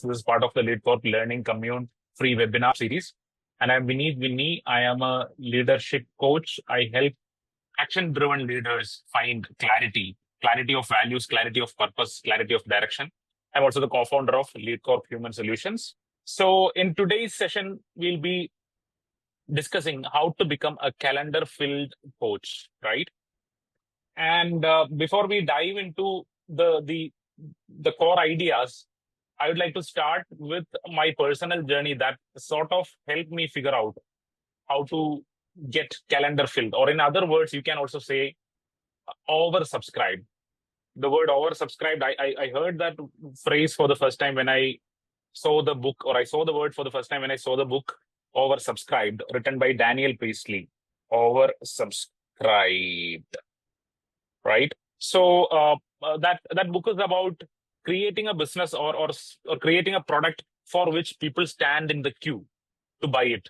This is part of the LeadCorp Learning Commune free webinar series. And I'm Vineeth Vinnie. I am a leadership coach. I help action-driven leaders find clarity of values, clarity of purpose, clarity of direction. I'm also the co-founder of LeadCorp Human Solutions. So in today's session, we'll be discussing how to become a calendar-filled coach, right? And before we dive into the core ideas, I would like to start with my personal journey that sort of helped me figure out how to get calendar filled. Or in other words, you can also say oversubscribed. The word oversubscribed, I heard that phrase for the first time when I saw the book, or I saw the word for the first time when I saw the book Oversubscribed, written by Daniel Priestley. Oversubscribed, right? So that book is about creating a business or creating a product for which people stand in the queue to buy it.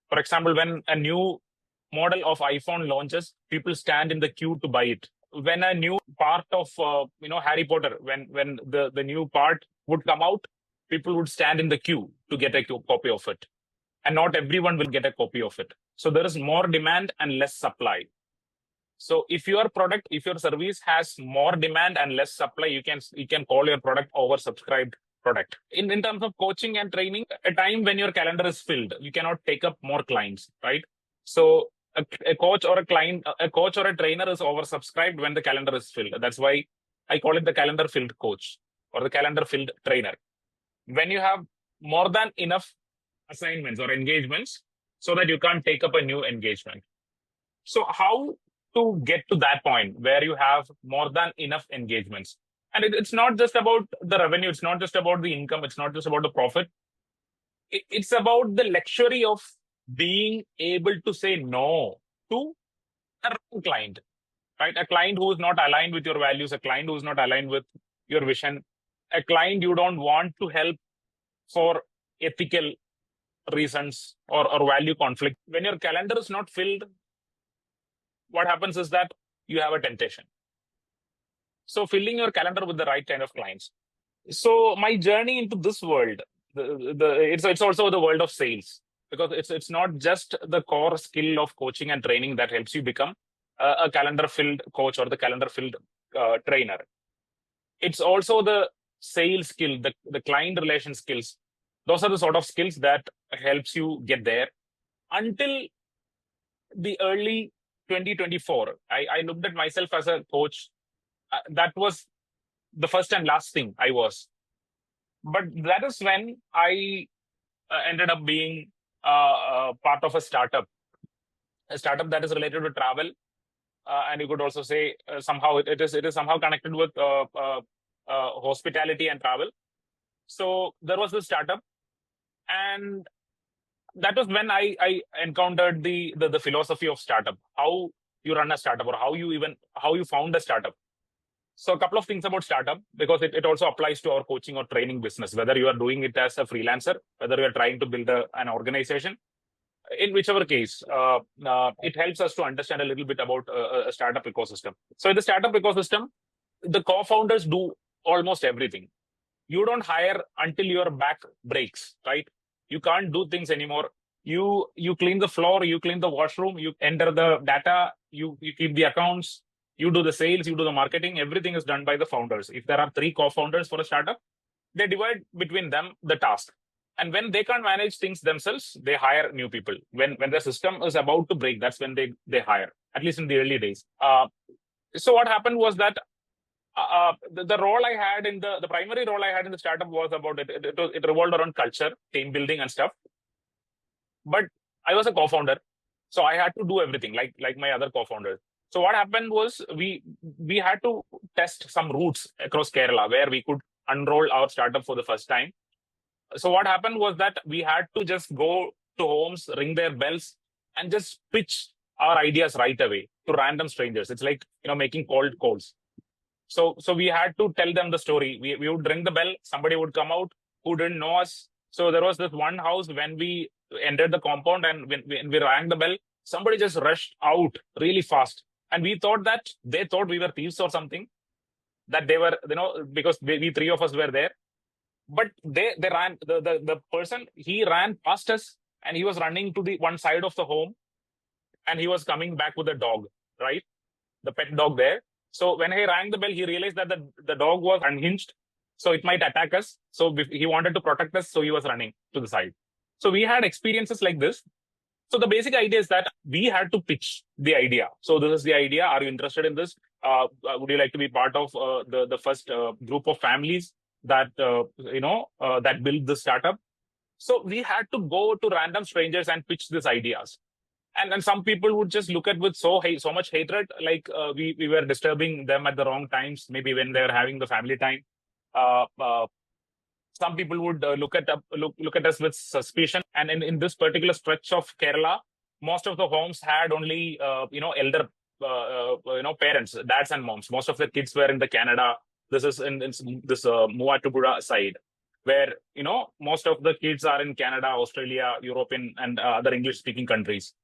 For example, when a new model of iPhone launches, people stand in the queue to buy it. When a new part of Harry Potter, when the new part would come out, people would stand in the queue to get a copy of it. And not everyone will get a copy of it. So there is more demand and less supply. So if your product, if your service has more demand and less supply, you can call your product oversubscribed product. In terms of coaching and training, a time when your calendar is filled, you cannot take up more clients, right? So a coach or a trainer is oversubscribed when the calendar is filled. That's why I call it the calendar filled coach or the calendar filled trainer. When you have more than enough assignments or engagements so that you can't take up a new engagement. So how to get to that point where you have more than enough engagements? And it's not just about the revenue. It's not just about the income. It's not just about the profit. It's about the luxury of being able to say no to a wrong client, right? A client who is not aligned with your values, a client who is not aligned with your vision, a client you don't want to help for ethical reasons or value conflict. When your calendar is not filled, what happens is that you have a temptation. So filling your calendar with the right kind of clients. So my journey into this world, it's also the world of sales, because it's not just the core skill of coaching and training that helps you become a calendar filled coach or the calendar filled trainer. It's also the sales skill, the client relation skills. Those are the sort of skills that helps you get there. Until the early 2024, I looked at myself as a coach. That was the first and last thing I was. But that is when I ended up being part of a startup that is related to travel. And you could also say somehow it is somehow connected with hospitality and travel. So there was this startup, and that was when I encountered the philosophy of startup, how you run a startup or how you found a startup. So a couple of things about startup, because it also applies to our coaching or training business, whether you are doing it as a freelancer, whether you are trying to build an organization. In whichever case, it helps us to understand a little bit about a startup ecosystem. So in the startup ecosystem, the co-founders do almost everything. You don't hire until your back breaks, right? You can't do things anymore. You clean the floor, you clean the washroom, you enter the data, you keep the accounts, you do the sales, you do the marketing. Everything is done by the founders. If there are 3 co-founders for a startup, they divide between them the task. And when they can't manage things themselves, they hire new people. When the system is about to break, that's when they hire, at least in the early days. So what happened was that the role I had in the primary role I had in the startup was about it revolved around culture, team building and stuff. But I was a co-founder, so I had to do everything like my other co-founders. So what happened was we had to test some routes across Kerala where we could unroll our startup for the first time. So what happened was that we had to just go to homes, ring their bells, and just pitch our ideas right away to random strangers. It's like making cold calls. So we had to tell them the story. We would ring the bell, somebody would come out who didn't know us. So there was this one house when we entered the compound, and when we rang the bell, somebody just rushed out really fast. And we thought that they thought we were thieves or something, that they were, because we 3 of us were there. But they ran, the person, he ran past us, and he was running to the one side of the home, and he was coming back with a dog, right? The pet dog there. So when he rang the bell, he realized that the dog was unhinged, so it might attack us. So he wanted to protect us, so he was running to the side. So we had experiences like this. So the basic idea is that we had to pitch the idea. So this is the idea. Are you interested in this? Would you like to be part of the first group of families that that build the startup? So we had to go to random strangers and pitch these ideas. And some people would just look at with so much hatred, like we were disturbing them at the wrong times, maybe when they were having the family time. Uh, uh, some people would look at us with suspicion. And in this particular stretch of Kerala, most of the homes had only elder parents, dads and moms. Most of the kids were in the Canada. This is in this Muatupura side, where most of the kids are in Canada, Australia, European, and other English speaking countries.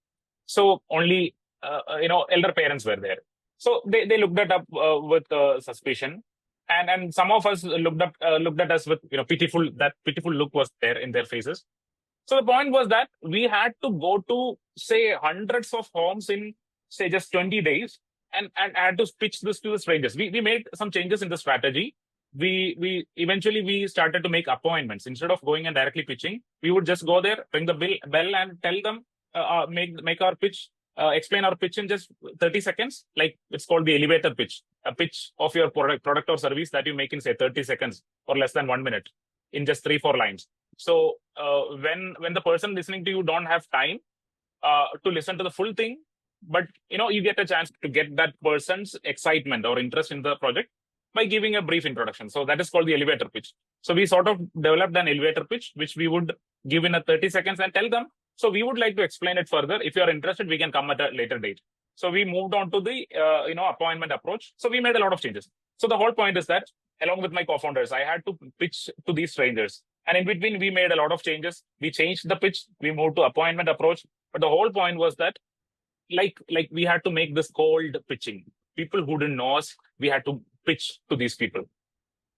So only elder parents were there. So they looked at up with suspicion, and some of us looked at us with pitiful. That pitiful look was there in their faces. So the point was that we had to go to, say, hundreds of homes in, say, just 20 days, and had to pitch this to the strangers. We made some changes in the strategy. We eventually we started to make appointments instead of going and directly pitching. We would just go there, ring the bell, and tell them, make our pitch, explain our pitch in just 30 seconds. Like, it's called the elevator pitch, a pitch of your product or service that you make in, say, 30 seconds or less than 1 minute in just 3-4 lines. So when the person listening to you don't have time to listen to the full thing, but you get a chance to get that person's excitement or interest in the project by giving a brief introduction. So that is called the elevator pitch. So we sort of developed an elevator pitch, which we would give in a 30 seconds and tell them, so we would like to explain it further. If you are interested, we can come at a later date. So we moved on to the appointment approach. So we made a lot of changes. So the whole point is that, along with my co-founders, I had to pitch to these strangers. And in between, we made a lot of changes. We changed the pitch. We moved to appointment approach. But the whole point was that, like we had to make this cold pitching. People who didn't know us, we had to pitch to these people.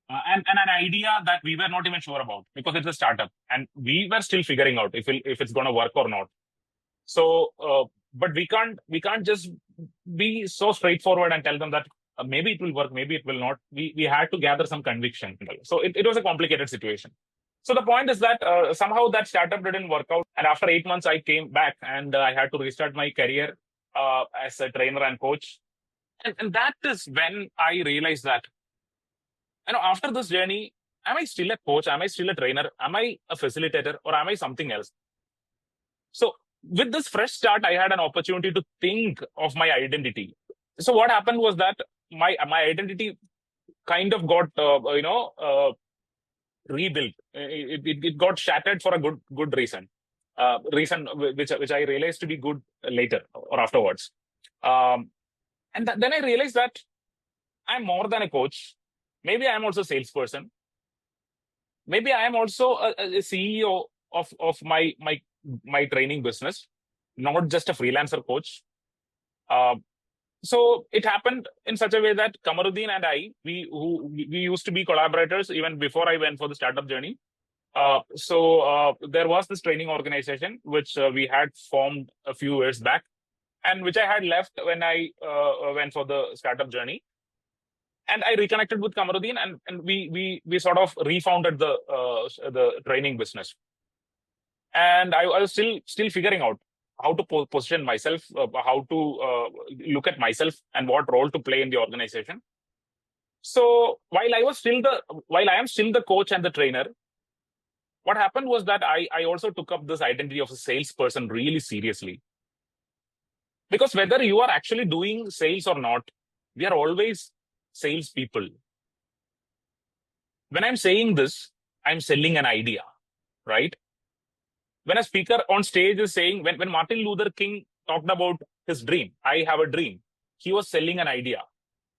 And an idea that we were not even sure about, because it's a startup and we were still figuring out if it's going to work or not. So, but we can't just be so straightforward and tell them that maybe it will work, maybe it will not. We had to gather some conviction. So it was a complicated situation. So the point is that somehow that startup didn't work out. And after 8 months, I came back and I had to restart my career as a trainer and coach. And that is when I realized that, after this journey, am I still a coach? Am I still a trainer? Am I a facilitator, or am I something else? So with this fresh start, I had an opportunity to think of my identity. So what happened was that my identity kind of got, rebuilt. It got shattered for a good reason. Reason which I realized to be good later or afterwards. And then I realized that I'm more than a coach. Maybe I am also a salesperson. Maybe I am also a CEO of my training business, not just a freelancer coach. So it happened in such a way that Kamaruddin and I, we used to be collaborators even before I went for the startup journey. So there was this training organization which we had formed a few years back, and which I had left when I went for the startup journey. And I reconnected with Kamaruddin, and we sort of refounded the training business. And I was still figuring out how to position myself, how to look at myself, and what role to play in the organization. So while I am still the coach and the trainer, what happened was that I also took up this identity of a salesperson really seriously. Because whether you are actually doing sales or not, we are always salespeople. When I'm saying this, I'm selling an idea, right? When a speaker on stage is saying, when Martin Luther King talked about his dream, I have a dream, he was selling an idea.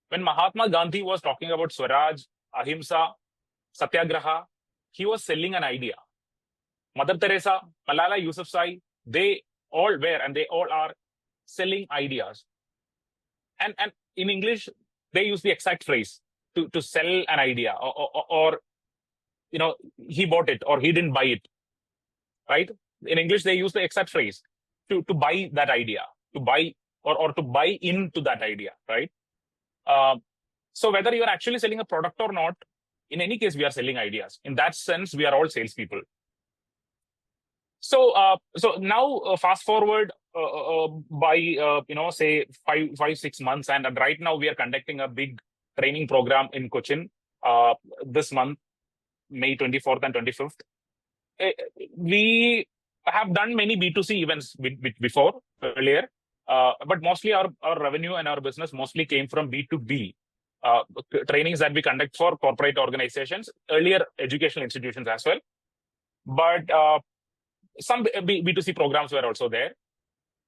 When Mahatma Gandhi was talking about Swaraj, Ahimsa, Satyagraha, he was selling an idea. Mother Teresa, Malala Yousafzai, they all were and they all are selling ideas. And in English, they use the exact phrase to sell an idea, or he bought it or he didn't buy it, right? In English, they use the exact phrase to buy that idea, to buy or to buy into that idea, right? So whether you're actually selling a product or not, in any case, we are selling ideas. In that sense, we are all salespeople. So now fast forward by say 6 months, and right now we are conducting a big training program in Cochin this month, May 24th and 25th. We have done many B2C events before earlier, but mostly our revenue and our business mostly came from B2B trainings that we conduct for corporate organizations, earlier educational institutions as well. But some B2C programs were also there.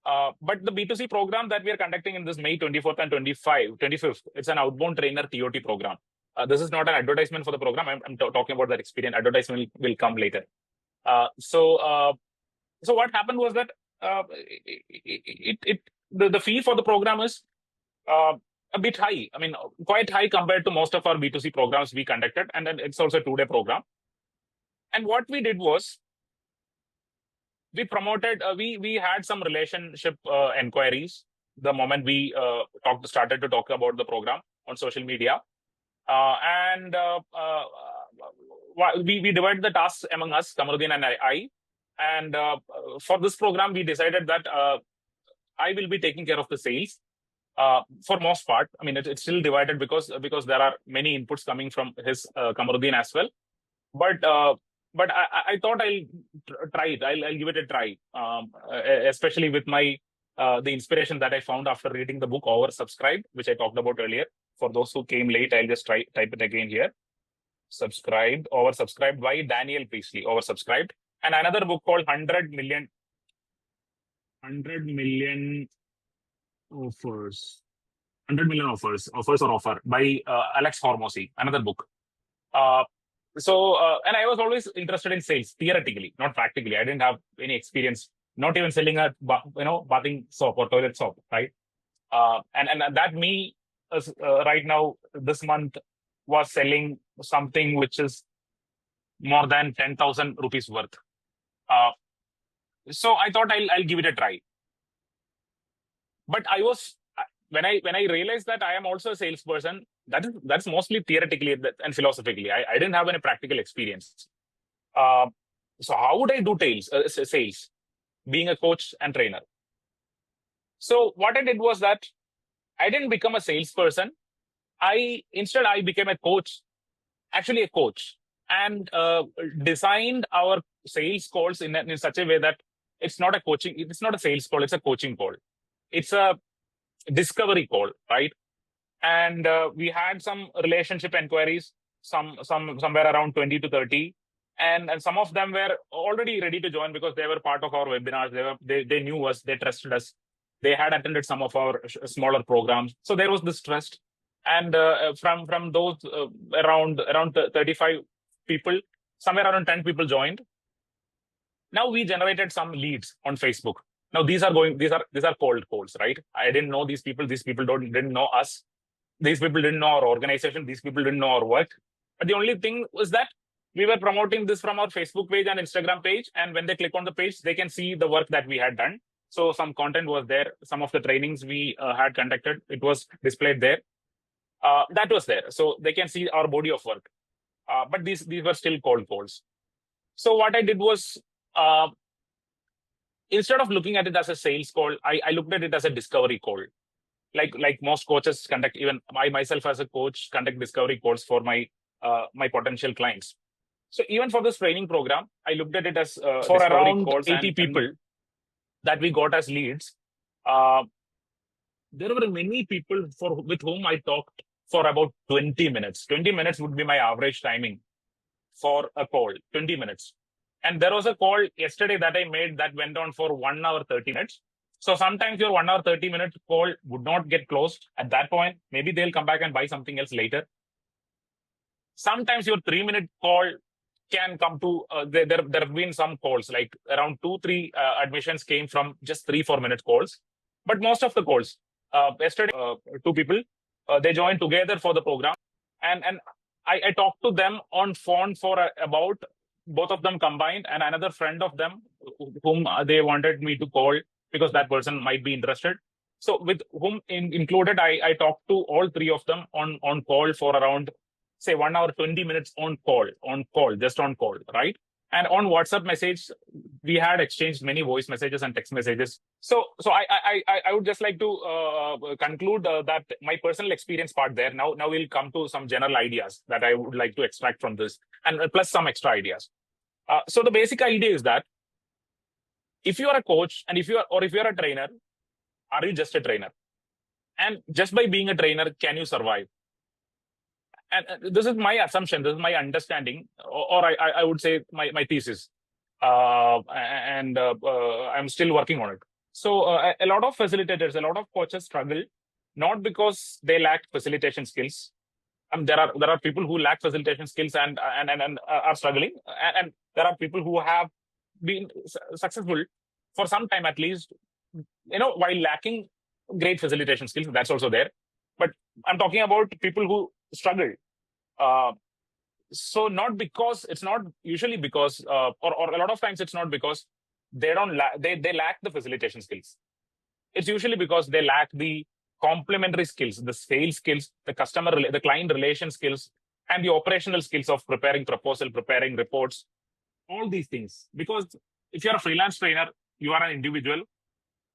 But the B2C program that we are conducting in this May 24th and 25th, it's an outbound trainer TOT program. This is not an advertisement for the program. I'm talking about that experience. Advertisement will come later. So what happened was that the fee for the program is a bit high. I mean, quite high compared to most of our B2C programs we conducted. And then it's also a 2-day program. And what we did was, we promoted, we had some relationship inquiries the moment we started to talk about the program on social media. And we divided the tasks among us, Kamaruddin and I. And for this program, we decided that I will be taking care of the sales for most part. I mean, it's still divided because there are many inputs coming from his Kamaruddin as well. But I thought I'll try it. I'll give it a try, especially with the inspiration that I found after reading the book Oversubscribed, which I talked about earlier. For those who came late, I'll just type it again here. Oversubscribed by Daniel Priestley, Oversubscribed. And another book called 100 Million Offers. 100 Million Offers by Alex Hormozy, another book. And I was always interested in sales, theoretically, not practically. I didn't have any experience, not even selling a bathing soap or toilet soap, right? And that me right now this month was selling something which is more than 10,000 rupees worth. So I thought I'll give it a try. But when I realized that I am also a salesperson, that's mostly theoretically and philosophically. I didn't have any practical experience. So how would I do sales, being a coach and trainer? So what I did was that I didn't become a salesperson. Instead I became a coach, actually a coach, and designed our sales calls in such a way that it's not a sales call, it's a coaching call. It's a discovery call, right? And we had some relationship inquiries, somewhere around 20 to 30. And some of them were already ready to join because they were part of our webinars. They knew us, they trusted us. They had attended some of our smaller programs. So there was this trust. And from those around 35 people, somewhere around 10 people joined. Now we generated some leads on Facebook. Now these are cold calls, right? I didn't know these people. These people didn't know us. These people didn't know our organization. These people didn't know our work. But the only thing was that we were promoting this from our Facebook page and Instagram page. And when they click on the page, they can see the work that we had done. So some content was there. Some of the trainings we had conducted, it was displayed there. That was there. So they can see our body of work. But these were still cold calls. So what I did was, instead of looking at it as a sales call, I looked at it as a discovery call. Like most coaches conduct, even I myself as a coach conduct discovery calls for my potential clients. So even for this training program, I looked at it as for around 80 people that we got as leads. There were many people with whom I talked for about 20 minutes. 20 minutes would be my average timing for a call, 20 minutes. And there was a call yesterday that I made that went on for 1 hour, 30 minutes. So sometimes your 1 hour, 30-minute call would not get closed at that point. Maybe they'll come back and buy something else later. Sometimes your 3-minute call can come to, there have been some calls, like around 2-3 admissions came from just 3-4 minute calls. But most of the calls, yesterday, 2 people, they joined together for the program. And I talked to them on phone for about both of them combined, and another friend of them whom they wanted me to call because that person might be interested. So with whom included, I talked to all three of them on call for around, say, 1 hour, 20 minutes just on call, right? And on WhatsApp message, we had exchanged many voice messages and text messages. So I would just like to conclude that my personal experience part there. Now we'll come to some general ideas that I would like to extract from this, and plus some extra ideas. So the basic idea is that if you are a coach and if you are a trainer, are you just a trainer? And just by being a trainer, can you survive? And this is my assumption, this is my understanding, or I would say my thesis. And I'm still working on it. So a lot of facilitators, a lot of coaches struggle, not because they lack facilitation skills. There are people who lack facilitation skills and are struggling, and there are people who have been successful for some time at least, while lacking great facilitation skills. That's also there. But I'm talking about people who struggle. So it's not usually because, or a lot of times it's not because they lack the facilitation skills. It's usually because they lack the complementary skills, the sales skills, the client relation skills, and the operational skills of preparing proposal, preparing reports, all these things. Because if you're a freelance trainer, you are an individual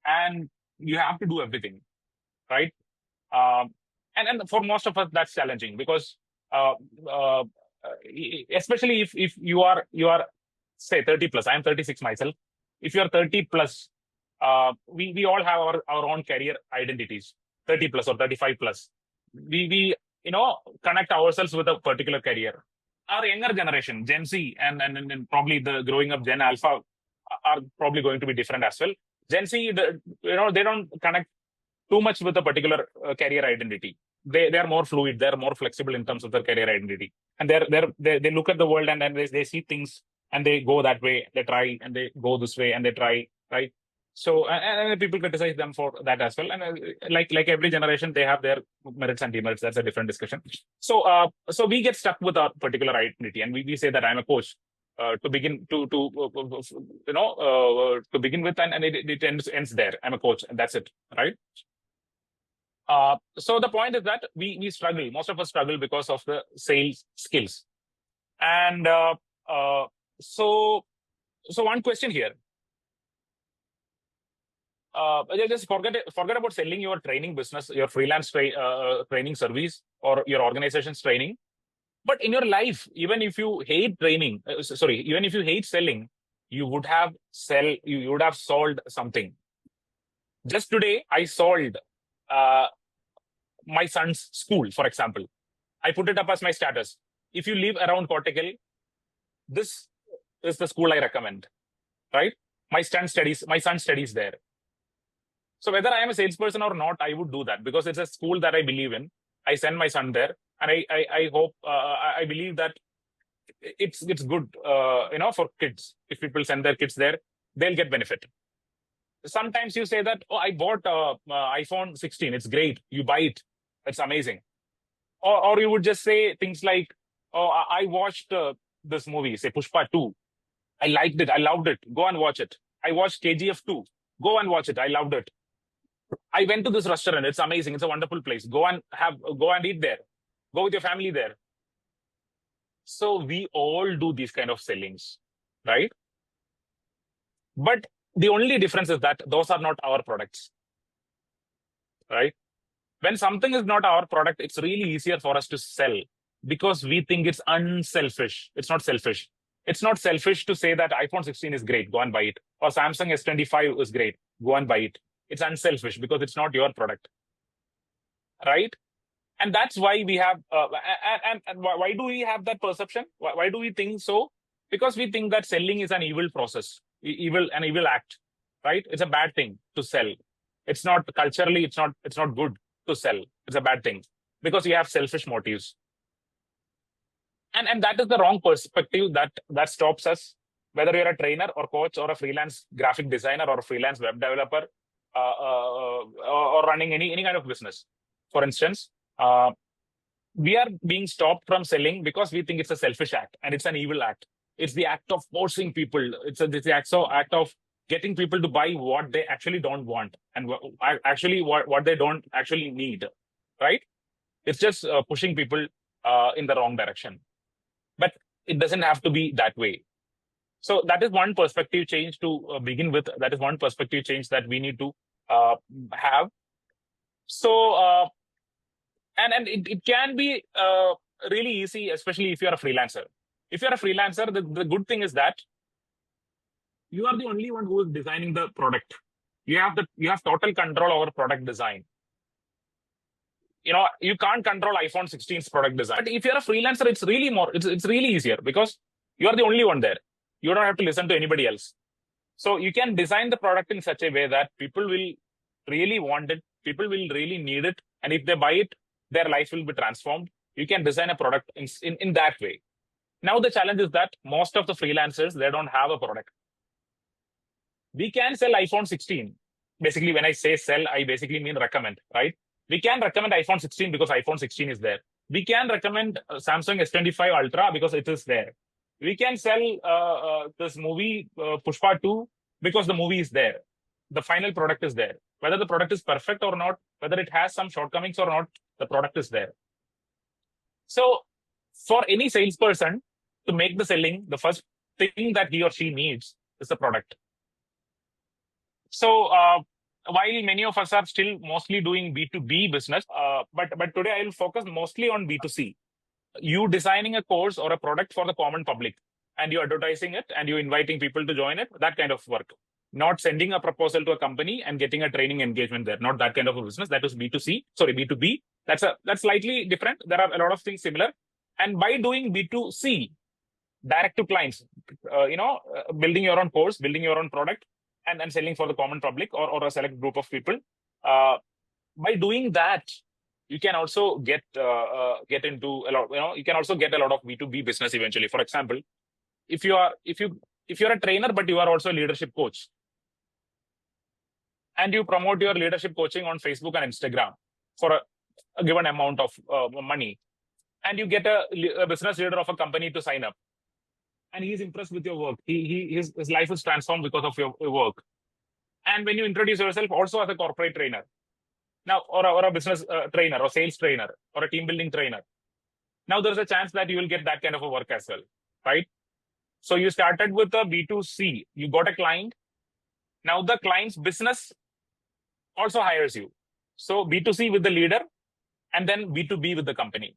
and you have to do everything, right? And for most of us, that's challenging because especially if you are say 30 plus. I'm 36 myself. If you're 30 plus, we all have our own career identities. 30 plus or 35 plus, we connect ourselves with a particular career. Our younger generation, Gen Z, and probably the growing up Gen Alpha are probably going to be different as well. Gen Z, they don't connect too much with a particular career identity. They are more fluid. They're more flexible in terms of their career identity, and they look at the world and they see things and they go that way. They try and they go this way and they try, right? So and people criticize them for that as well. And like every generation, they have their merits and demerits. That's a different discussion. So we get stuck with our particular identity, and we say that I'm a coach to begin with, and it ends there. I'm a coach, and that's it, right? So the point is that we struggle. Most of us struggle because of the sales skills. And so one question here. Just forget about selling your training business, your freelance training service, or your organization's training. But in your life, even if you hate training, even if you hate selling, you would have sold something. Just today, I sold my son's school, for example. I put it up as my status. If you live around Cortical, this is the school I recommend, right? My son studies there. So whether I am a salesperson or not, I would do that because it's a school that I believe in. I send my son there, and I hope, I believe that it's good, for kids. If people send their kids there, they'll get benefit. Sometimes you say that, oh, I bought iPhone 16. It's great. You buy it. It's amazing. Or you would just say things like, oh, I watched this movie, say Pushpa 2. I liked it. I loved it. Go and watch it. I watched KGF 2. Go and watch it. I loved it. I went to this restaurant. It's amazing. It's a wonderful place. Go and eat there. Go with your family there. So we all do these kind of sellings, right? But the only difference is that those are not our products, right? When something is not our product, it's really easier for us to sell because we think it's unselfish. It's not selfish. It's not selfish to say that iPhone 16 is great. Go and buy it. Or Samsung S25 is great. Go and buy it. It's unselfish because it's not your product, right? And that's why we have, and why do we have that perception? Why do we think so? Because we think that selling is an evil process, an evil act, right? It's a bad thing to sell. It's not culturally, it's not good to sell. It's a bad thing because you have selfish motives. And that is the wrong perspective that stops us, whether you're a trainer or coach or a freelance graphic designer or a freelance web developer, or running any kind of business. For instance, we are being stopped from selling because we think it's a selfish act and it's an evil act. It's the act of forcing people. It's the act of getting people to buy what they actually don't want and actually what they don't actually need, right? It's just pushing people in the wrong direction. But it doesn't have to be that way. So that is one perspective change to begin with. That is one perspective change that we need to have. So, and it can be really easy, especially if you're a freelancer. If you're a freelancer, the good thing is that you are the only one who is designing the product. You have total control over product design. You can't control iPhone 16's product design. But if you're a freelancer, it's really easier because you are the only one there. You don't have to listen to anybody else. So you can design the product in such a way that people will really want it, people will really need it, and if they buy it, their life will be transformed. You can design a product in that way. Now the challenge is that most of the freelancers, they don't have a product. We can sell iPhone 16. Basically, when I say sell, I basically mean recommend, right? We can recommend iPhone 16 because iPhone 16 is there. We can recommend Samsung S25 Ultra because it is there. We can sell this movie Pushpa 2 because the movie is there. The final product is there. Whether the product is perfect or not, whether it has some shortcomings or not, the product is there. So for any salesperson to make the selling, the first thing that he or she needs is the product. So while many of us are still mostly doing B2B business, but today I will focus mostly on B2C. You designing a course or a product for the common public and you advertising it and you inviting people to join it, that kind of work. Not sending a proposal to a company and getting a training engagement there. Not that kind of a business. That is B2B. That's slightly different. There are a lot of things similar. And by doing B2C, direct to clients, building your own course, building your own product, and selling for the common public or a select group of people. By doing that, you can also get into a lot. You can also get a lot of B2B business eventually. For example, if you're a trainer but you are also a leadership coach, and you promote your leadership coaching on Facebook and Instagram for a given amount of money, and you get a business leader of a company to sign up, and he's impressed with your work. His life is transformed because of your work. And when you introduce yourself also as a corporate trainer, now or a business trainer or sales trainer or a team building trainer, now there's a chance that you will get that kind of a work as well, right? So you started with a B2C, you got a client. Now the client's business also hires you. So B2C with the leader and then B2B with the company.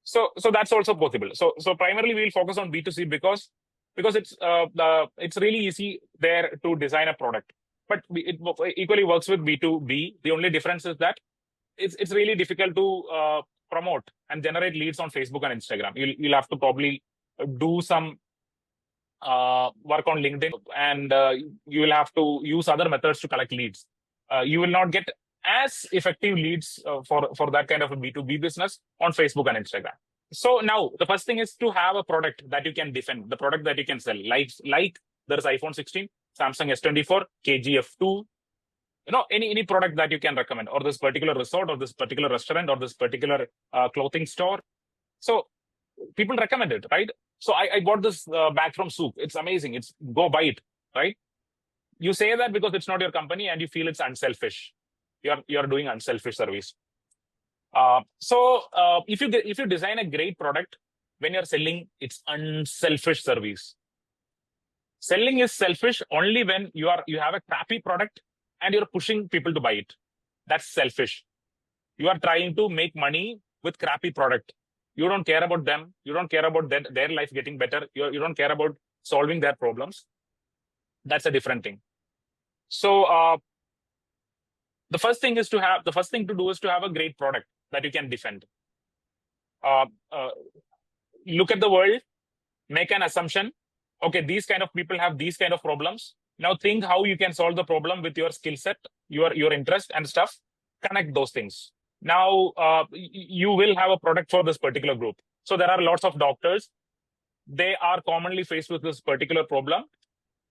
So that's also possible. So primarily we'll focus on B2C because it's really easy there to design a product. But it equally works with B2B. The only difference is that it's really difficult to promote and generate leads on Facebook and Instagram. You'll have to probably do some work on LinkedIn, and you will have to use other methods to collect leads. You will not get as effective leads for that kind of a B2B business on Facebook and Instagram. So now the first thing is to have a product that you can defend, the product that you can sell. Like there's iPhone 16, Samsung S24, KGF2, any product that you can recommend, or this particular resort, or this particular restaurant, or this particular clothing store. So people recommend it, right? So I bought this bag from Souk. It's amazing. Go buy it, right? You say that because it's not your company and you feel it's unselfish. You're doing unselfish service. So if you design a great product, when you're selling, it's unselfish service. Selling is selfish only when you have a crappy product and you're pushing people to buy it. That's selfish. You are trying to make money with crappy product. You don't care about them. You don't care about their life getting better. You don't care about solving their problems. That's a different thing. So the first thing to do is to have a great product that you can defend. Look at the world, make an assumption. Okay, these kind of people have these kind of problems. Now think how you can solve the problem with your skill set, your interest and stuff. Connect those things. Now you will have a product for this particular group. So there are lots of doctors. They are commonly faced with this particular problem.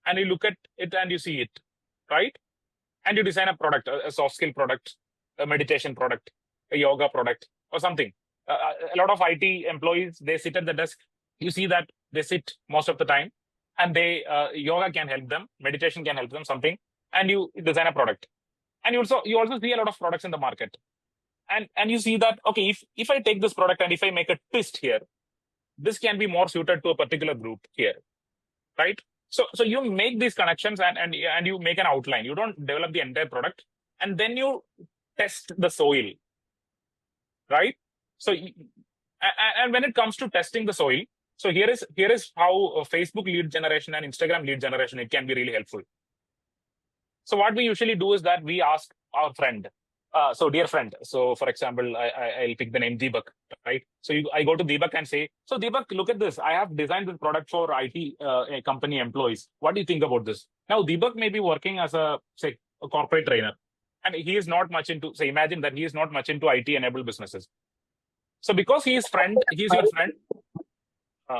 And you look at it and you see it, right? And you design a product, a soft skill product, a meditation product, a yoga product, or something. A lot of IT employees, they sit at the desk. You see that they sit most of the time, and they yoga can help them, meditation can help them, something, and you design a product. And you also see a lot of products in the market, and you see that, okay, if I take this product and if I make a twist here, this can be more suited to a particular group here, right? So you make these connections, and you make an outline. You don't develop the entire product, and then you test the soil, right? So and when it comes to testing the soil, so here is how Facebook lead generation and Instagram lead generation, it can be really helpful. So what we usually do is that we ask our friend, so dear friend. So for example, I'll pick the name Deepak, right? So I go to Deepak and say, so Deepak, look at this. I have designed this product for IT company employees. What do you think about this? Now Deepak may be working as a corporate trainer, and he is not much into. So imagine that he is not much into IT enabled businesses. So because he is your friend.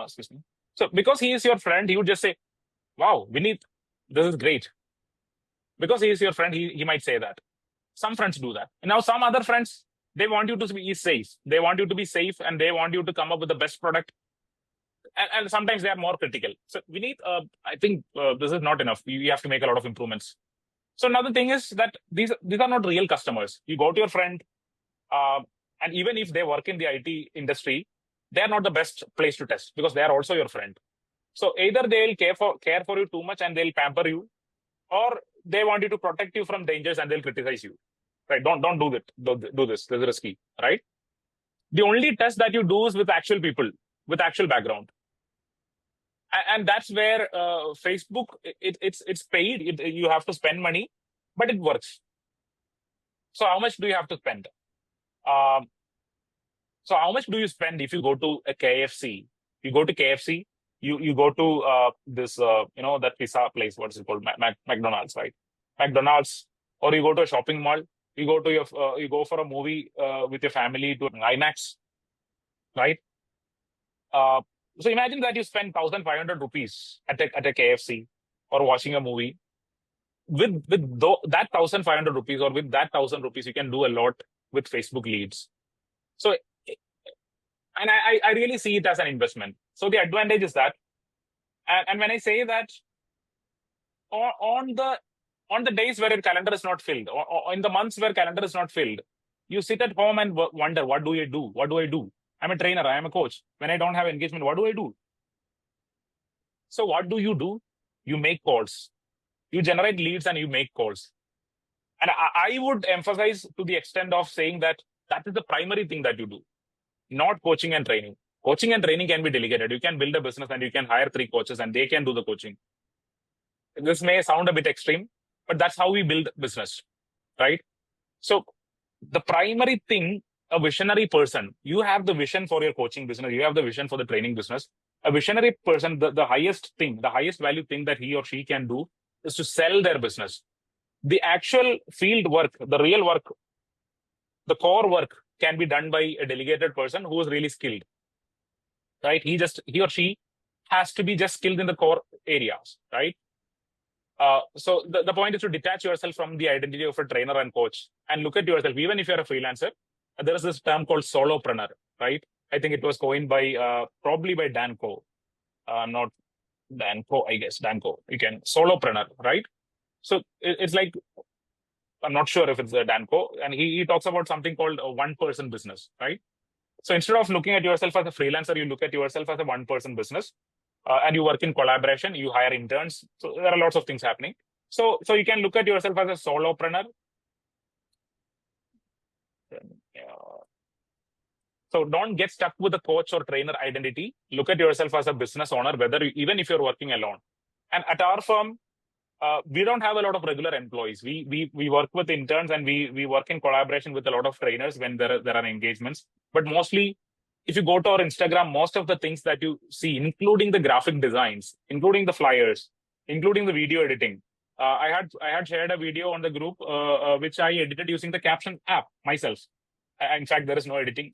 Excuse me. So because he is your friend, he would just say, "Wow, Vineeth, this is great." Because he is your friend, he might say that. Some friends do that. And now some other friends, they want you to be safe. They want you to be safe, and they want you to come up with the best product. And sometimes they are more critical. So I think this is not enough. You have to make a lot of improvements. So another thing is that these are not real customers. You go to your friend, and even if they work in the IT industry, they are not the best place to test, because they are also your friend. So either they'll care for you too much and they'll pamper you, or they want you to protect you from dangers and they'll criticize you, right? Don't do that. Do this. This is risky, right? The only test that you do is with actual people, with actual background. And that's where Facebook, it's paid. You have to spend money, but it works. So how much do you have to spend? So how much do you spend if you go to a KFC? You go to KFC, you go to this, that pizza place, what's it called? McDonald's, right? McDonald's, or you go to a shopping mall, you go for a movie with your family to IMAX, right? So imagine that you spend 1,500 rupees at a KFC or watching a movie. With that 1,500 rupees, or with that 1,000 rupees, you can do a lot with Facebook leads. So, and I really see it as an investment. So the advantage is that, and when I say that, on the days where your calendar is not filled, or in the months where calendar is not filled, you sit at home and wonder, what do I do? What do I do? I'm a trainer, I am a coach. When I don't have engagement, what do I do? So what do? You make calls. You generate leads and you make calls. And I would emphasize to the extent of saying that is the primary thing that you do, not coaching and training. Coaching and training can be delegated. You can build a business and you can hire 3 coaches and they can do the coaching. This may sound a bit extreme, but that's how we build business, right? So the primary thing, a visionary person, you have the vision for your coaching business, you have the vision for the training business. A visionary person, the highest value thing that he or she can do is to sell their business. The actual field work, the real work, the core work can be done by a delegated person who is really skilled, right? He or she has to be just skilled in the core areas, right? So the point is to detach yourself from the identity of a trainer and coach and look at yourself. Even if you're a freelancer, there is this term called solopreneur, right? I think it was coined by probably by Danko, not Danko, I guess. Danko, you can solopreneur, right? So it's like, I'm not sure if it's a Danko, and he talks about something called a one-person business, right? So instead of looking at yourself as a freelancer, you look at yourself as a one-person business, and you work in collaboration. You hire interns. So there are lots of things happening. So you can look at yourself as a solopreneur. So don't get stuck with the coach or trainer identity. Look at yourself as a business owner, even if you're working alone. And at our firm, we don't have a lot of regular employees. We work with interns, and we work in collaboration with a lot of trainers when there are engagements. But mostly, if you go to our Instagram, most of the things that you see, including the graphic designs, including the flyers, including the video editing, I had shared a video on the group which I edited using the caption app myself. In fact, there is no editing.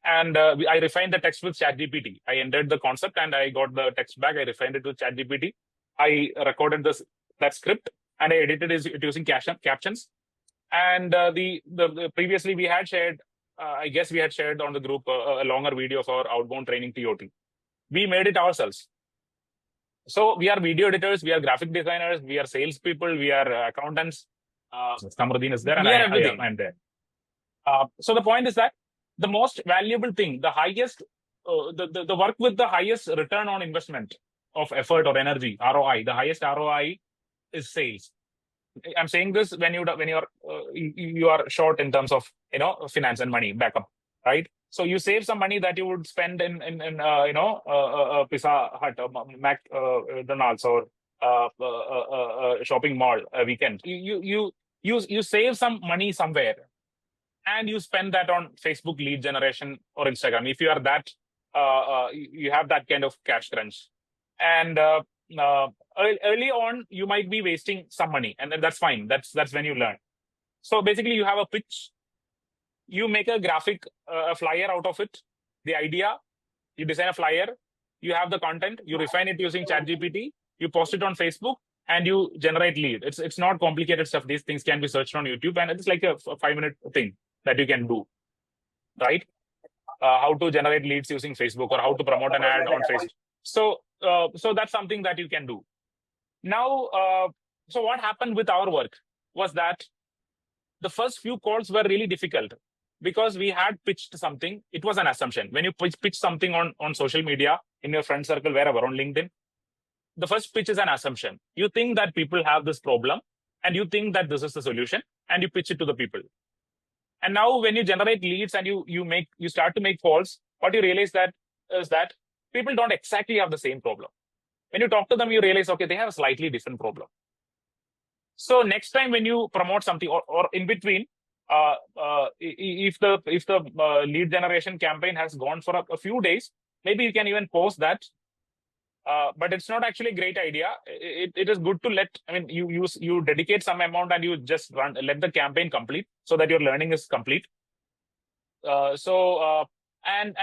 And I refined the text with ChatGPT. I entered the concept and I got the text back. I refined it with ChatGPT. I recorded that script and I edited it using captions. And the previously we had shared I guess we had shared on the group a longer video of our outbound training TOT. We made it ourselves. So we are video editors, we are graphic designers, we are salespeople, we are accountants. Samruddin is there, and we are everything. I'm there. So the point is that the most valuable thing, the highest, the work with the highest return on investment of effort or energy, ROI, the highest ROI is sales. I'm saying this when you are short in terms of finance and money backup, right? So you save some money that you would spend in Pizza Hut, McDonald's, or shopping mall a weekend. You save some money somewhere, and you spend that on Facebook lead generation or Instagram. If you are that, you have that kind of cash crunch, and early on you might be wasting some money, and that's fine. That's when you learn. So basically, you have a pitch, you make a graphic, a flyer out of it, the idea, you design a flyer, you have the content, you refine it using ChatGPT, you post it on Facebook, and you generate lead. It's not complicated stuff. These things can be searched on YouTube, and it's like a 5-minute thing that you can do, right? How to generate leads using Facebook, or how to promote an ad on Facebook. So that's something that you can do. Now, so what happened with our work was that the first few calls were really difficult because we had pitched something. It was an assumption. When you pitch something on social media, in your friend circle, wherever, on LinkedIn, the first pitch is an assumption. You think that people have this problem, and you think that this is the solution, and you pitch it to the people. And now when you generate leads and you start to make calls, what you realize is that people don't exactly have the same problem. When you talk to them, you realize, okay, they have a slightly different problem. So next time when you promote something, or in between, if the lead generation campaign has gone for a few days, maybe you can even post that. But it's not actually a great idea. It is good to you dedicate some amount and you just let the campaign complete so that your learning is complete. And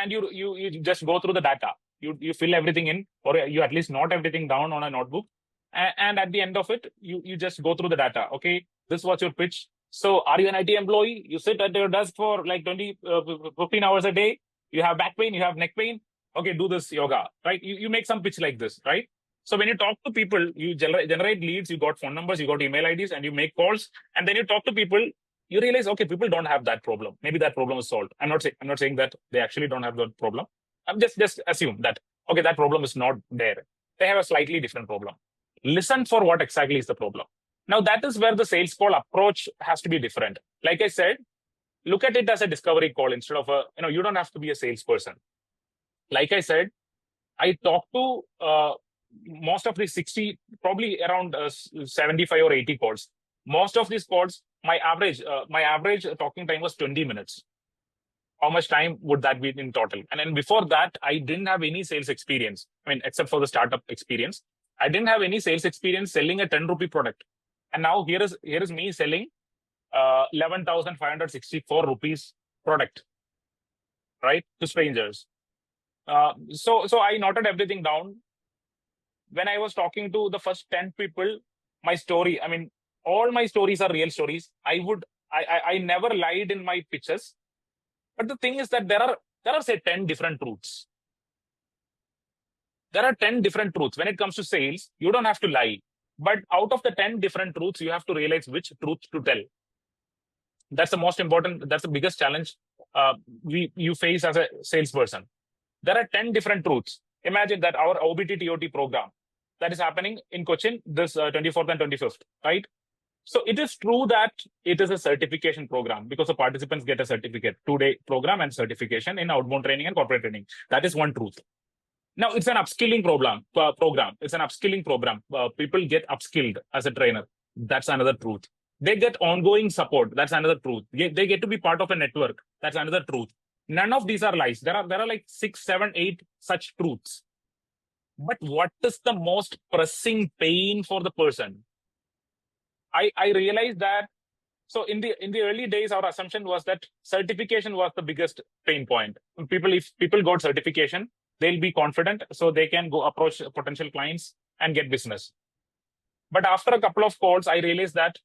you just go through the data. You fill everything in, or you at least note everything down on a notebook. And at the end of it, you just go through the data. Okay, this was your pitch. So are you an IT employee? You sit at your desk for like 15 hours a day. You have back pain, you have neck pain. Okay, do this yoga, right? You make some pitch like this, right? So when you talk to people, you generate leads, you got phone numbers, you got email IDs, and you make calls. And then you talk to people, you realize, okay, people don't have that problem. Maybe that problem is solved. I'm not saying that they actually don't have that problem. I'm just assume that, okay, that problem is not there. They have a slightly different problem. Listen for what exactly is the problem. Now, that is where the sales call approach has to be different. Like I said, look at it as a discovery call instead of you don't have to be a salesperson. Like I said, I talk to most of these 60, probably around 75 or 80 calls. Most of these calls, my average talking time was 20 minutes. How much time would that be in total? And then before that, I didn't have any sales experience. Except for the startup experience. I didn't have any sales experience selling a 10 rupee product. And now here is me selling 11,564 rupees product, right, to strangers. So I noted everything down. When I was talking to the first 10 people, my story, all my stories are real stories. I never lied in my pitches. But the thing is that there are say 10 different truths. There are 10 different truths. When it comes to sales, you don't have to lie. But out of the 10 different truths, you have to realize which truth to tell. That's the most important, that's the biggest challenge you face as a salesperson. There are 10 different truths. Imagine that our OBT TOT program that is happening in Cochin this 24th and 25th, right? So it is true that it is a certification program because the participants get a certificate, 2-day program and certification in outbound training and corporate training. That is one truth. Now, it's an upskilling program. It's an upskilling program. People get upskilled as a trainer. That's another truth. They get ongoing support. That's another truth. They get to be part of a network. That's another truth. None of these are lies. There are like 6, 7, 8 such truths. But what is the most pressing pain for the person? I realized that. So in the early days, our assumption was that certification was the biggest pain point. If people got certification, they'll be confident, so they can go approach potential clients and get business. But after a couple of calls, I realized that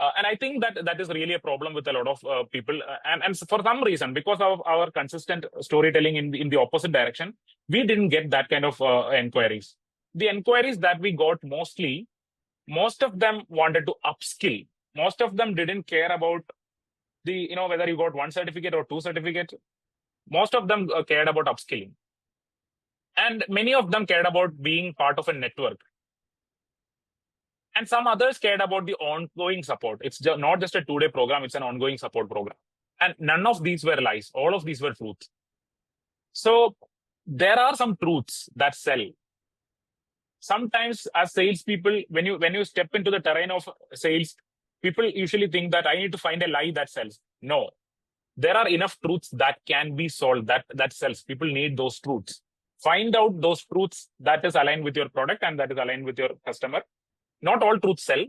And I think that is really a problem with a lot of people. And for some reason, because of our consistent storytelling in the opposite direction, we didn't get that kind of inquiries. The inquiries that we got mostly, most of them wanted to upskill. Most of them didn't care about whether you got one certificate or two certificates. Most of them cared about upskilling. And many of them cared about being part of a network. And some others cared about the ongoing support. It's not just a 2-day program, it's an ongoing support program. And none of these were lies. All of these were truths. So there are some truths that sell. Sometimes as salespeople, when you step into the terrain of sales, people usually think that I need to find a lie that sells. No, there are enough truths that can be solved, that sells. People need those truths. Find out those truths that is aligned with your product and that is aligned with your customer. Not all truths sell,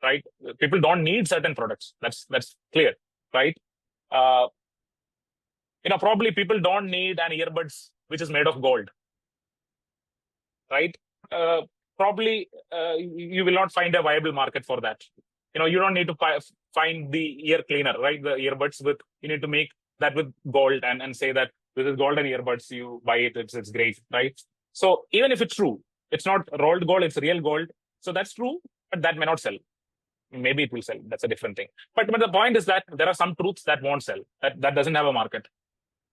right? People don't need certain products. That's clear, right? Probably people don't need an earbuds which is made of gold, right? Probably you will not find a viable market for that. You don't need to find the ear cleaner, right? The earbuds you need to make that with gold and say that this is golden earbuds. You buy it, it's great, right? So even if it's true, it's not rolled gold, it's real gold. So that's true, but that may not sell. Maybe it will sell. That's a different thing. But the point is that there are some truths that won't sell, that doesn't have a market.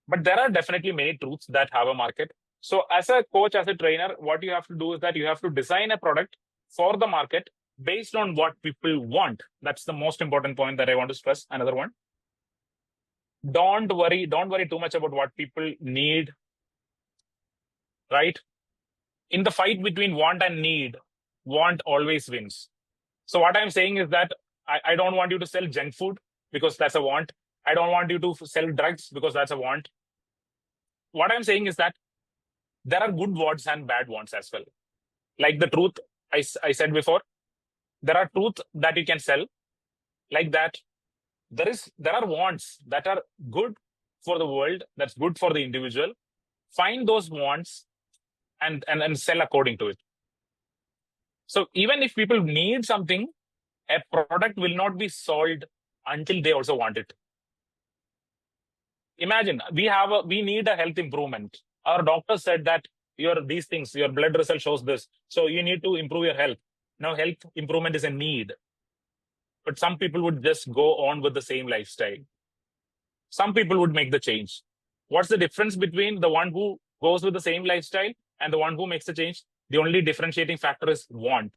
But there are definitely many truths that have a market. So as a coach, as a trainer, what you have to do is that you have to design a product for the market based on what people want. That's the most important point that I want to stress. Another one. Don't worry too much about what people need, right? In the fight between want and need, want always wins. So what I'm saying is that I don't want you to sell junk food because that's a want. I don't want you to sell drugs because that's a want. What I'm saying is that there are good wants and bad wants as well. Like the truth I said before, there are truths that you can sell. Like that, there are wants that are good for the world, that's good for the individual. Find those wants and sell according to it. So even if people need something, a product will not be sold until they also want it. Imagine we need a health improvement. Our doctor said that your blood result shows this. So you need to improve your health. Now health improvement is a need. But some people would just go on with the same lifestyle. Some people would make the change. What's the difference between the one who goes with the same lifestyle and the one who makes the change? The only differentiating factor is want,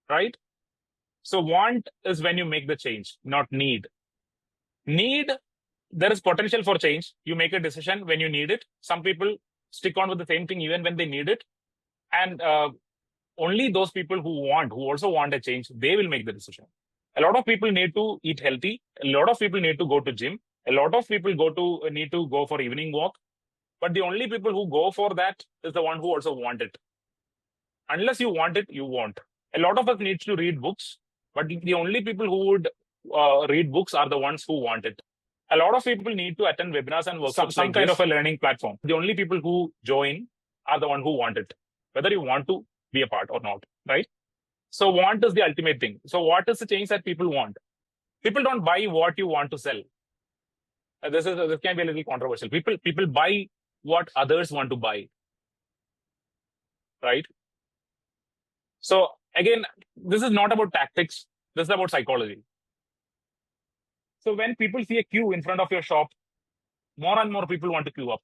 right? So want is when you make the change, not need. Need, there is potential for change. You make a decision when you need it. Some people stick on with the same thing even when they need it. And only those people who also want a change, they will make the decision. A lot of people need to eat healthy. A lot of people need to go to gym. A lot of people need to go for evening walk. But the only people who go for that is the one who also want it. Unless you want it, you won't. A lot of us need to read books, but the only people who would read books are the ones who want it. A lot of people need to attend webinars and workshops, some kind of a learning platform. The only people who join are the one who want it, whether you want to be a part or not, right? So want is the ultimate thing. So what is the change that people want? People don't buy what you want to sell. This can be a little controversial. People buy what others want to buy, right? So again, this is not about tactics. This is about psychology. So when people see a queue in front of your shop, more and more people want to queue up.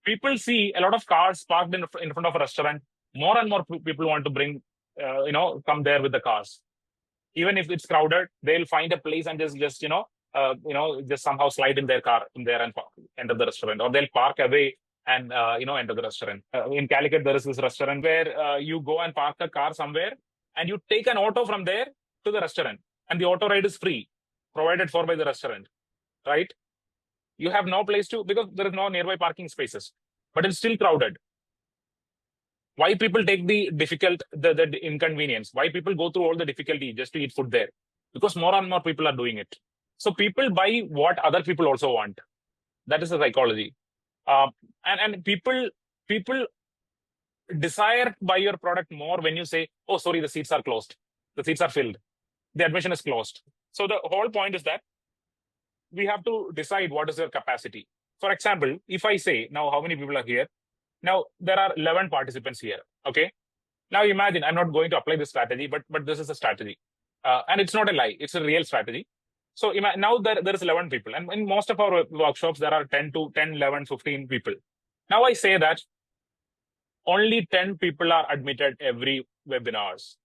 People see a lot of cars parked in front of a restaurant. More and more people want to come there with the cars. Even if it's crowded, they'll find a place and just somehow slide in their car in there and enter the restaurant, or they'll park away and enter the restaurant. In Calicut, there is this restaurant where you go and park a car somewhere and you take an auto from there to the restaurant, and the auto ride is free, provided for by the restaurant, right? You have no place because there is no nearby parking spaces, but it's still crowded. Why people take the inconvenience? Why people go through all the difficulty just to eat food there? Because more and more people are doing it. So people buy what other people also want. That is the psychology. And people desire to buy your product more when you say, oh, sorry, the seats are closed. The seats are filled. The admission is closed. So the whole point is that we have to decide what is your capacity. For example, if I say, now how many people are here? Now there are 11 participants here. Okay. Now imagine, I'm not going to apply this strategy, but this is a strategy. And it's not a lie, it's a real strategy. So now there is 11 people. And in most of our workshops, there are 10, 11, 15 people. Now I say that only 10 people are admitted every webinars.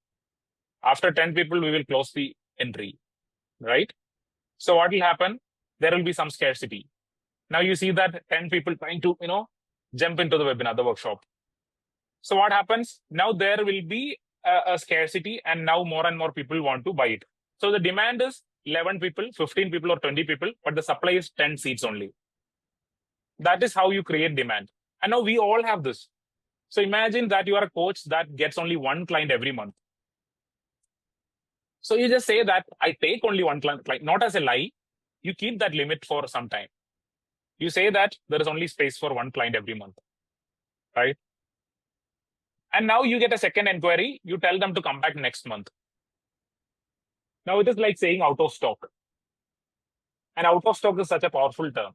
After 10 people, we will close the entry, right? So what will happen? There will be some scarcity. Now you see that 10 people trying to, jump into the webinar, the workshop. So what happens? Now there will be a scarcity, and now more and more people want to buy it. So the demand is 11 people, 15 people, or 20 people, but the supply is 10 seats only. That is how you create demand. And now we all have this. So imagine that you are a coach that gets only one client every month. So you just say that I take only one client, not as a lie. You keep that limit for some time. You say that there is only space for one client every month, right? And now you get a second inquiry. You tell them to come back next month. Now it is like saying out of stock. And out of stock is such a powerful term,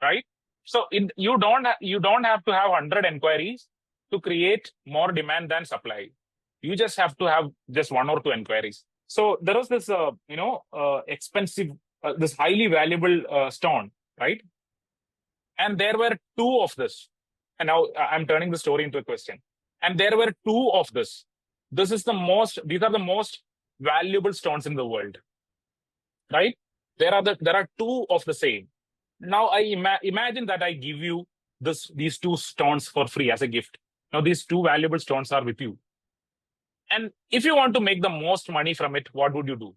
right? So you don't have to have 100 inquiries to create more demand than supply. You just have to have just 1 or 2 inquiries. So there was this, expensive, this highly valuable stone, right? And there were 2 of this. And now I'm turning the story into a question. And there were 2 of this. These are the most valuable stones in the world, right? There are 2 of the same. Now I imagine that I give you these 2 stones for free as a gift. Now these 2 valuable stones are with you. And if you want to make the most money from it, what would you do?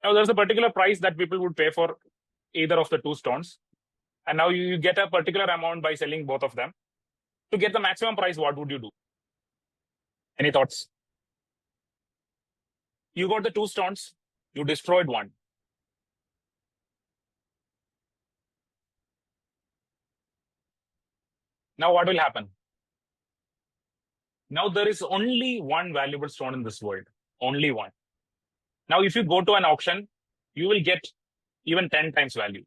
Now there's a particular price that people would pay for either of the 2 stones. And now you get a particular amount by selling both of them. To get the maximum price, what would you do? Any thoughts? You got the 2 stones, you destroyed one. Now what will happen? Now there is only one valuable stone in this world, only one. Now if you go to an auction, you will get even 10 times value.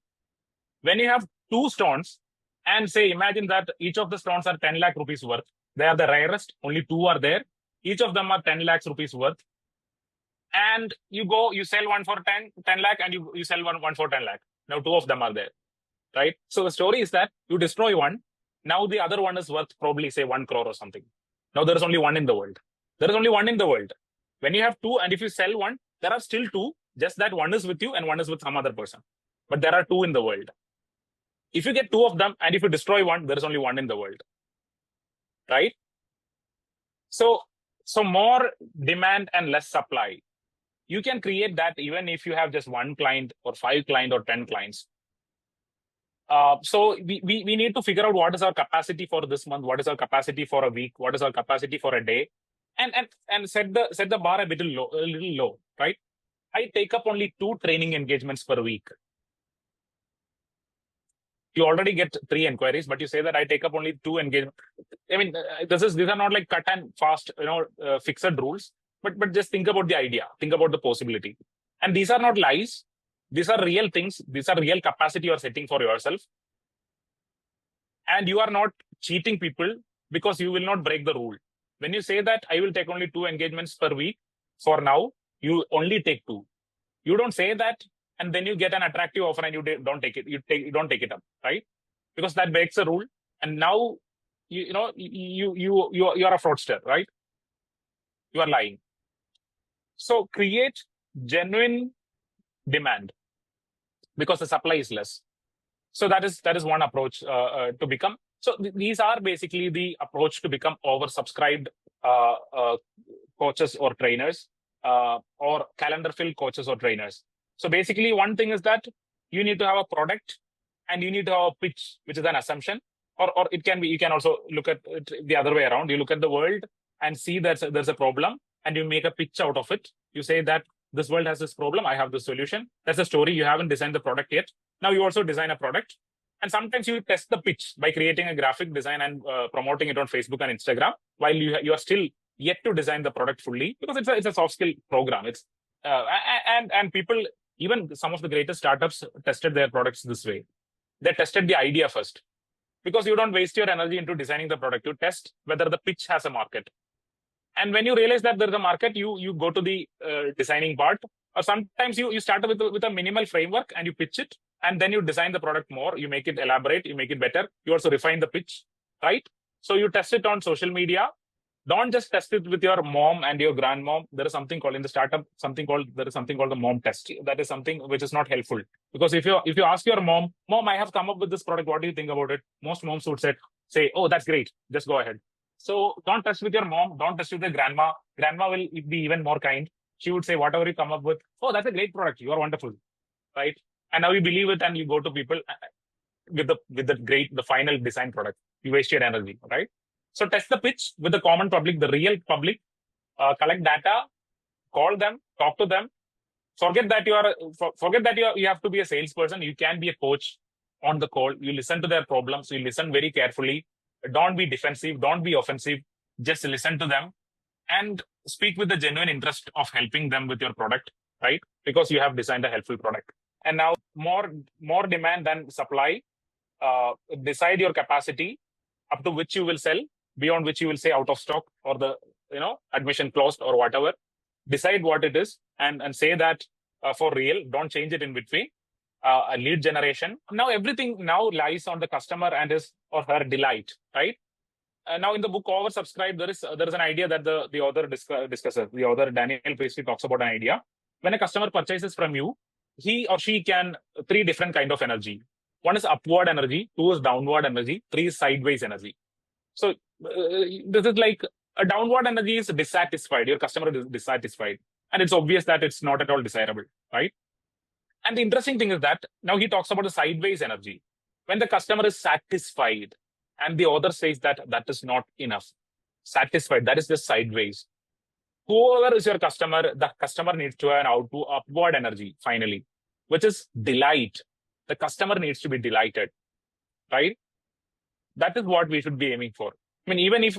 When you have 2 stones and say, imagine that each of the stones are 10 lakh rupees worth. They are the rarest, only 2 are there. Each of them are 10 lakhs rupees worth. And you sell one for 10 lakh and you sell one for 10 lakh. Now 2 of them are there, right? So the story is that you destroy one. Now the other one is worth probably say 1 crore or something. Now there is only one in the world. There is only one in the world. When you have 2 and if you sell one, there are still 2, just that one is with you and one is with some other person. But there are 2 in the world. If you get 2 of them and if you destroy one, there is only one in the world, right? So more demand and less supply. You can create that even if you have just 1 client or 5 clients or 10 clients. So we need to figure out what is our capacity for this month, what is our capacity for a week, what is our capacity for a day, and set the bar a little low, right? I take up only 2 training engagements per week. You already get 3 inquiries, but you say that I take up only 2 engagements. I mean, these are not like cut and fast, fixed rules, but just think about the idea, think about the possibility. And these are not lies. These are real things. These are real capacity you are setting for yourself. And you are not cheating people because you will not break the rule. When you say that I will take only 2 engagements per week, for now, you only take 2. You don't say that and then you get an attractive offer and you don't take it. You don't take it up, right? Because that breaks the rule. And now you are a fraudster, right? You are lying. So create genuine demand because the supply is less. So that is one approach to become. So these are basically the approach to become oversubscribed coaches or trainers or calendar fill coaches or trainers. So basically one thing is that you need to have a product and you need to have a pitch, which is an assumption, or it can be, you can also look at it the other way around. You look at the world and see that there's a problem and you make a pitch out of it. You say that this world has this problem, I have the solution. That's the story. You haven't designed the product yet. Now you also design a product And sometimes you test the pitch by creating a graphic design and promoting it on Facebook and Instagram while you are still yet to design the product fully, because it's a soft skill program. It's and people, even some of the greatest startups tested their products this way. They tested the idea first, because you don't waste your energy into designing the product. You test whether the pitch has a market. And when you realize that there's a market, you go to the designing part. Or sometimes you start with a minimal framework and you pitch it, and then you design the product more. You make it elaborate, you make it better. You also refine the pitch, right? So you test it on social media. Don't just test it with your mom and your grandmom. There is something called in the startup, there is something called the mom test. That is something which is not helpful, because if you ask your mom, I have come up with this product, what do you think about it? Most moms would say, oh, that's great, just go ahead. So don't test with your mom, don't test with your grandma. Grandma will be even more kind. She would say, whatever you come up with, oh, that's a great product, you are wonderful, right? And now you believe it and you go to people with the final design product. You waste your energy, right? So test the pitch with the common public, the real public, collect data, call them, talk to them. Forget that you have to be a salesperson. You can be a coach on the call. You listen to their problems. You listen very carefully. Don't be defensive. Don't be offensive. Just listen to them and speak with the genuine interest of helping them with your product, right? Because you have designed a helpful product. And now more demand than supply. Decide your capacity up to which you will sell, beyond which you will say out of stock, or the admission closed or whatever. Decide what it is and say that for real. Don't change it in between. A lead generation. Now everything now lies on the customer and his or her delight, right? Now in the book Oversubscribed, there is an idea that the author discusses. The author Daniel Paisley talks about an idea. When a customer purchases from you, he or she can three different kind of energy. One is upward energy, two is downward energy, three is sideways energy. So this is like a downward energy is dissatisfied. Your customer is dissatisfied, and it's obvious that it's not at all desirable, right? And the interesting thing is that now he talks about the sideways energy. When the customer is satisfied, and the author says that is not enough. Satisfied, that is just sideways. Whoever is your customer, the customer needs to have an upward energy, finally, which is delight. The customer needs to be delighted, right? That is what we should be aiming for. I mean, even if,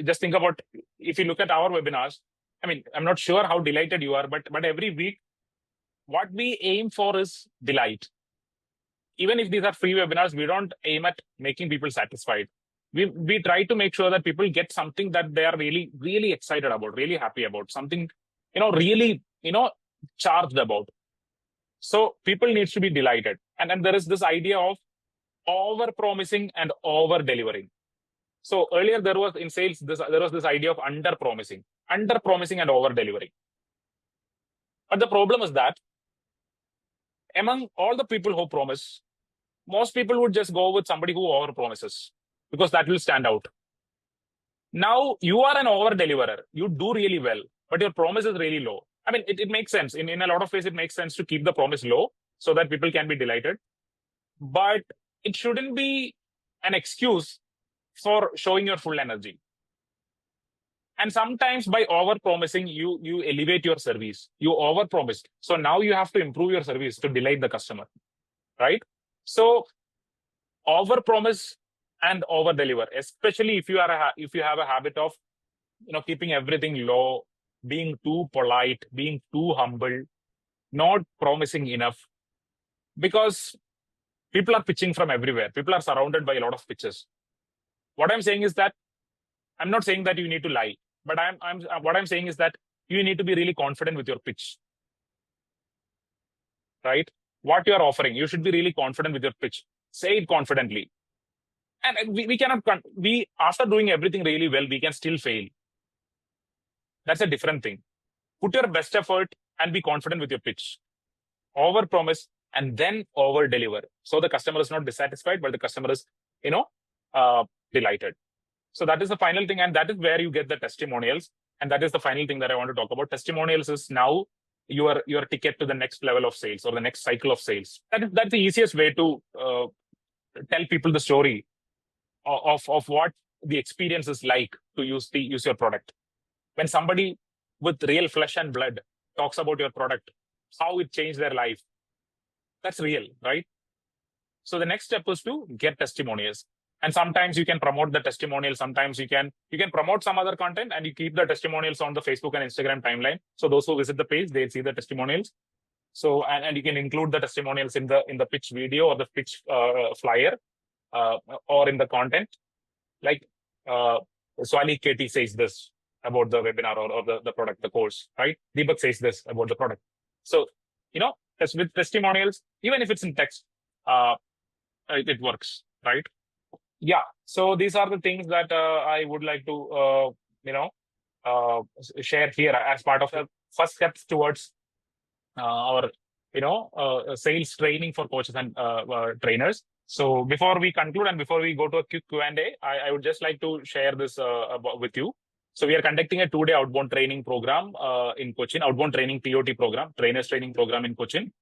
just think about, if you look at our webinars, I mean, I'm not sure how delighted you are, but every week, what we aim for is delight. Even if these are free webinars, we don't aim at making people satisfied. We try to make sure that people get something that they are really, really excited about, really happy about, something, really, charged about. So people needs to be delighted. And then there is this idea of over-promising and over-delivering. So earlier there was in sales, there was this idea of under-promising and over-delivering. But the problem is that among all the people who promise, most people would just go with somebody who over-promises, because that will stand out. Now you are an over-deliverer. You do really well, but your promise is really low. I mean, it makes sense. In a lot of ways, it makes sense to keep the promise low so that people can be delighted. But it shouldn't be an excuse for showing your full energy. And sometimes by over-promising, you elevate your service. You over-promised. So now you have to improve your service to delight the customer, right? So over-promise and over-deliver, especially if you have a habit of keeping everything low, being too polite, being too humble, not promising enough, because people are pitching from everywhere. People are surrounded by a lot of pitches. What I'm saying is that I'm not saying that you need to lie, but what I'm saying is that you need to be really confident with your pitch, right? What you are offering, you should be really confident with your pitch. Say it confidently. And we cannot, after doing everything really well, we can still fail. That's a different thing. Put your best effort and be confident with your pitch. Over-promise and then over-deliver. So the customer is not dissatisfied, but the customer is, delighted. So that is the final thing. And that is where you get the testimonials. And that is the final thing that I want to talk about. Testimonials is now your ticket to the next level of sales or the next cycle of sales. That's the easiest way to tell people the story of what the experience is like to use your product. When somebody with real flesh and blood talks about your product, how it changed their life, that's real, right? So the next step is to get testimonials. And sometimes you can promote the testimonial. Sometimes you can promote some other content and you keep the testimonials on the Facebook and Instagram timeline. So those who visit the page, they see the testimonials. So and you can include the testimonials in the pitch video or the pitch flyer or in the content. Like Swali Katie says this about the webinar or the product, the course, right? Deepak says this about the product. So, with testimonials, even if it's in text, it works, right? Yeah. So these are the things that I would like to, share here as part of the first steps towards our, sales training for coaches and trainers. So before we conclude and before we go to a quick Q&A, I would just like to share this with you. So we are conducting a 2-day outbound training program in Cochin, outbound training TOT program, trainers training program in Cochin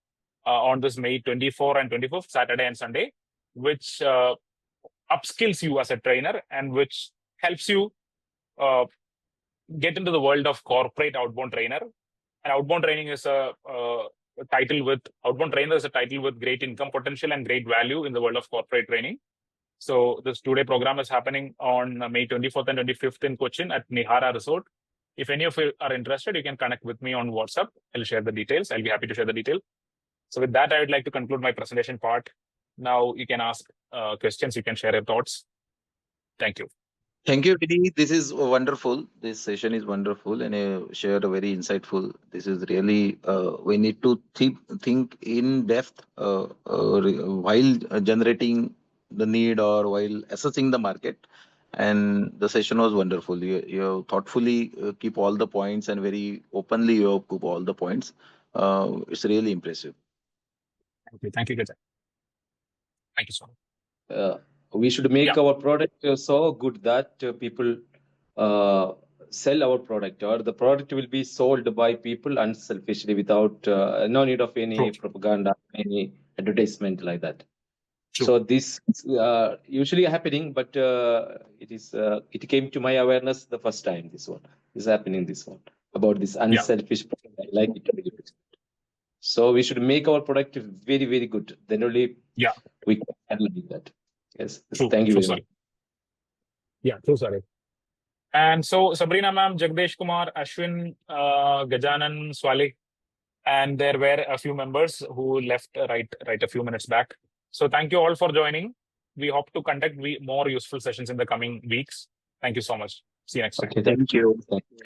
on this May 24 and 25th, Saturday and Sunday, which upskills you as a trainer and which helps you get into the world of corporate outbound trainer. And outbound training is outbound trainer is a title with great income potential and great value in the world of corporate training. So this 2-day program is happening on May 24th and 25th in Cochin at Nihara Resort. If any of you are interested, you can connect with me on WhatsApp. I'll share the details. I'll be happy to share the detail. So with that, I would like to conclude my presentation part. Now you can ask questions. You can share your thoughts. Thank you. Thank you, Vinnie. This is wonderful. This session is wonderful, and you shared a very insightful. This is really we need to think in depth while generating the need or while assessing the market. And the session was wonderful. You thoughtfully keep all the points and very openly you keep all the points. It's really impressive. Thank you. Thank you, Gajay. Thank you so much. We should make our product so good that people sell our product, or the product will be sold by people unselfishly without no need of any propaganda, any advertisement like that. True. So this is usually happening, but it came to my awareness the first time. This one is happening. This one about this unselfish product. I like it very much. So we should make our product very, very good. Then only we can handle that. Yes. True. Thank you True, very much. Yeah, true, sorry. And so Sabrina ma'am, Jagdesh Kumar, Ashwin, Gajanan, Swale, and there were a few members who left right a few minutes back. So thank you all for joining. We hope to conduct more useful sessions in the coming weeks. Thank you so much. See you next time. Okay, thank you.